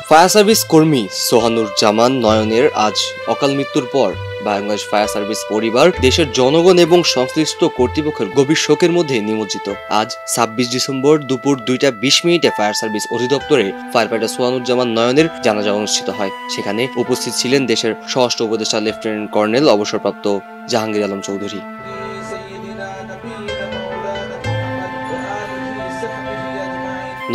Fire service কর্মী সোহানুর জামান নয়নের আজ অকাল মৃত্যুর পর বাংলাদেশ ফায়ার সার্ভিস পরিবার, দেশের জনগণ এবং সংশ্লিষ্ট কর্তৃপক্ষের গভীর শোকের মধ্যে নিমজ্জিত। আজ ২৬ ডিসেম্বর দুপুর ২টা ২০ ফায়ার সার্ভিস অধিদপ্তরে ফায়ার ফাইটার সোহানুর জামান নয়নের জানাজা অনুষ্ঠিত হয়। সেখানে উপস্থিত ছিলেন দেশের স্বরাষ্ট্র উপদেষ্টা লেফটেন্যান্ট কর্নেল অবসরপ্রাপ্ত জাহাঙ্গীর আলম চৌধুরী।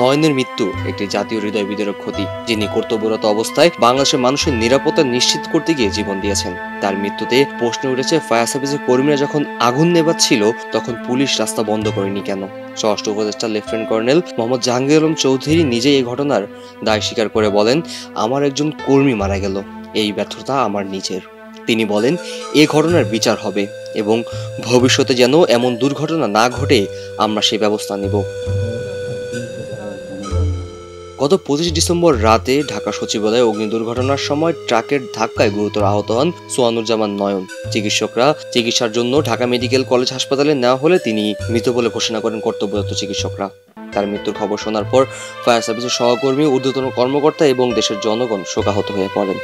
নয়নের মৃত্যু একটি জাতীয় হৃদয় বিদারক ক্ষতি, যিনি কর্তব্যরত অবস্থায় বাংলাদেশের মানুষের নিরাপত্তা নিশ্চিত করতে গিয়ে জীবন দিয়েছেন। তার মৃত্যুতে প্রশ্ন উঠেছে, ফায়ার সার্ভিসের কর্মীরা যখন আগুন নেভাচ্ছিল তখন পুলিশ রাস্তা বন্ধ করেনি কেন? স্বরাষ্ট্র উপদেষ্টা লেফটেন্যান্ট কর্নেল মোহাম্মদ জাহাঙ্গীর আলম চৌধুরী নিজেই এই ঘটনার দায় স্বীকার করে বলেন, আমার একজন কর্মী মারা গেল, এই ব্যর্থতা আমার নিজের। তিনি বলেন, এই ঘটনার বিচার হবে এবং ভবিষ্যতে যেন এমন দুর্ঘটনা না ঘটে আমরা সেই ব্যবস্থা নেব। গত ২৫ ডিসেম্বর রাতে ঢাকা সচিবালয়ে অগ্নি দুর্ঘটনার সময় ট্রাকের ধাক্কায় গুরুতর আহত হন সোহানুর জামান নয়ন। চিকিৎসকরা চিকিৎসার জন্য ঢাকা মেডিকেল কলেজ হাসপাতালে নেওয়া হলে তিনি মৃত বলে ঘোষণা করেন কর্তব্যরত চিকিৎসকরা। তার মৃত্যুর খবর শোনার পর ফায়ার সার্ভিসের সহকর্মী, ঊর্ধ্বতন কর্মকর্তা এবং দেশের জনগণ শোকাহত হয়ে পড়েন।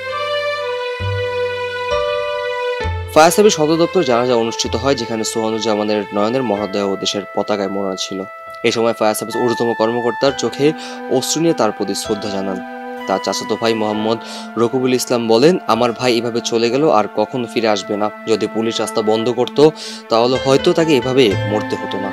ফায়ার সার্ভিস সদর দপ্তর জানাজা অনুষ্ঠিত হয়, যেখানে সোহানুর জামানের নয়নের মরদেহ দেশের পতাকায় মোড়ানো ছিল। এই সময় ফায়ার সার্ভিস ঊর্ধ্বতন কর্মকর্তার চোখে অশ্রু নিয়ে তার প্রতি শ্রদ্ধা জানান। তার চাচাতো ভাই মোহাম্মদ রকিবুল ইসলাম বলেন, আমার ভাই এভাবে চলে গেল, আর কখনো ফিরে আসবে না। যদি পুলিশ রাস্তা বন্ধ করত তাহলে হয়তো তাকে এভাবে মরতে হতো না।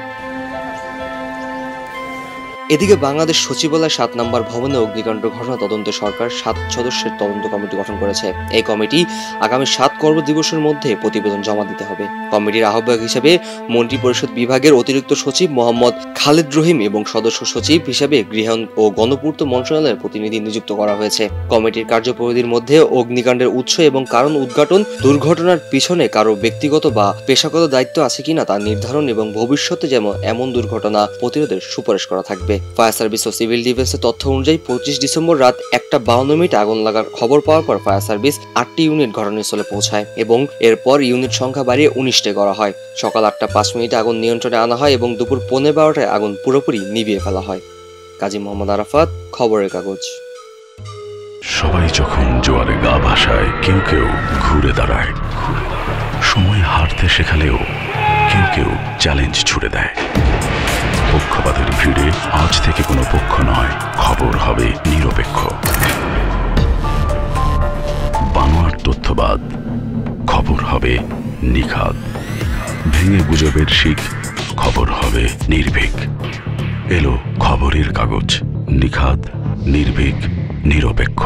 এদিকে বাংলাদেশ সচিবালয় ৭ নম্বর ভবনে অগ্নিকাণ্ড ঘটনা তদন্তে সরকার ৭ সদস্যের তদন্ত কমিটি গঠন করেছে। এই কমিটি আগামী ৭ কর্মদিবসের মধ্যে প্রতিবেদন জমা দিতে হবে। কমিটির আহ্বায়ক হিসেবে মন্ত্রিপরিষদ বিভাগের অতিরিক্ত সচিব মোহাম্মদ খালেদ রহিম এবং সদস্য সচিব হিসেবে গৃহায়ণ ও গণপূর্ত মন্ত্রণালয়ের প্রতিনিধি নিযুক্ত করা হয়েছে। কমিটির কার্যপরিধির মধ্যে অগ্নিকাণ্ডের উৎস এবং কারণ উদ্ঘাটন, দুর্ঘটনার পিছনে কারো ব্যক্তিগত বা পেশাগত দায়িত্ব আছে কিনা তা নির্ধারণ এবং ভবিষ্যতে যেমন এমন দুর্ঘটনা প্রতিরোধের সুপারিশ করা থাকবে। ফায়ার সার্ভিস ও সিভিল ডিফেন্সের তথ্য অনুযায়ী ২৫ ডিসেম্বর রাত ১:৫২ আগুন লাগার খবর পাওয়ার পর ফায়ার সার্ভিস ৮টি ইউনিট ঘটনাস্থলে পৌঁছায় এবং এরপর ইউনিট সংখ্যা বাড়িয়ে ১৯টে করা হয়। সকাল ৮:০৫ আগুন নিয়ন্ত্রণে আনা হয় এবং দুপুর ১:১৫টায় আগুন পুরোপুরি নিভিয়ে ফেলা হয়। কাজী মোহাম্মদ আরাফাত, খবরের কাগজ। সবাই যখন জোয়ারে গা ভাসায়, কেউ কেউ ঘুরে দাঁড়ায়। সময় হারতে শেখালেও কেউ কেউ চ্যালেঞ্জ ছুড়ে দেয়। পক্ষপাতের ভিড়ে আজ থেকে কোনো পক্ষ নয়, খবর হবে নিরপেক্ষ। বানোয়ার তথ্যবাদ, খবর হবে নিখাদ। ভেঙে গুজবের শিখ, খবর হবে নির্ভীক। এলো খবরের কাগজ, নিখাদ, নির্ভীক, নিরপেক্ষ।